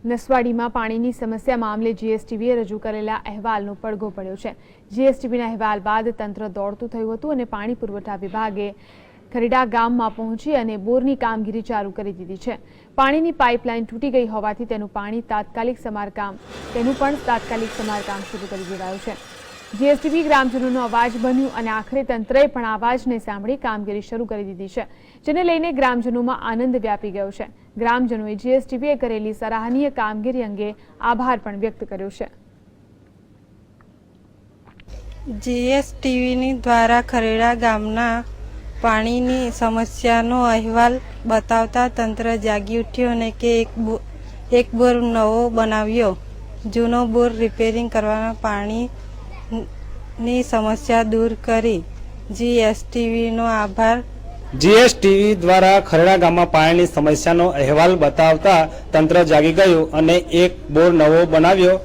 નસવાડીમાં પાણીની સમસ્યા મામલે જીએસટીવીએ રજૂ કરેલા અહેવાલનો પડઘો પડ્યો છે। જીએસટીવીના અહેવાલ બાદ તંત્ર દોડતું થયું હતું અને પાણી પુરવઠા વિભાગે ખરેડા ગામમાં પહોંચી અને બોરની કામગીરી ચાલુ કરી દીધી છે। પાણીની પાઇપલાઇન તૂટી ગઈ હોવાથી તેનું પણ તાત્કાલિક સમારકામ શરૂ કરી દેવાયું છે। જીએસટીવી ગ્રામજનોનો અવાજ બન્યું અને આખરે તંત્રએ પણ અવાજને સાંભળી કામગીરી શરૂ કરી દીધી છે, જેને લઈને ગ્રામજનોમાં આનંદ વ્યાપી ગયો છે। ગ્રામજનોએ જીએસટીવીએ કરેલી સરાહનીય કામગીરી અંગે આભાર પણ વ્યક્ત કર્યો છે। જીએસટીવીની દ્વારા ખરેડા ગામના પાણીની સમસ્યાનો અહેવાલ બતાવતા તંત્ર જાગી ઉઠ્યું અને કે એક બોર નવો બનાવ્યો। જૂનો બોર રિપેરિંગ કરવાના પાણીની સમસ્યા દૂર કરી જીએસટીવીનો આભાર। જીએસટીવી દ્વારા ખરેડા ગામમાં પાણીની સમસ્યાનો અહેવાલ બતાવતા તંત્ર જાગી ગયું અને એક બોર નવો બનાવ્યો।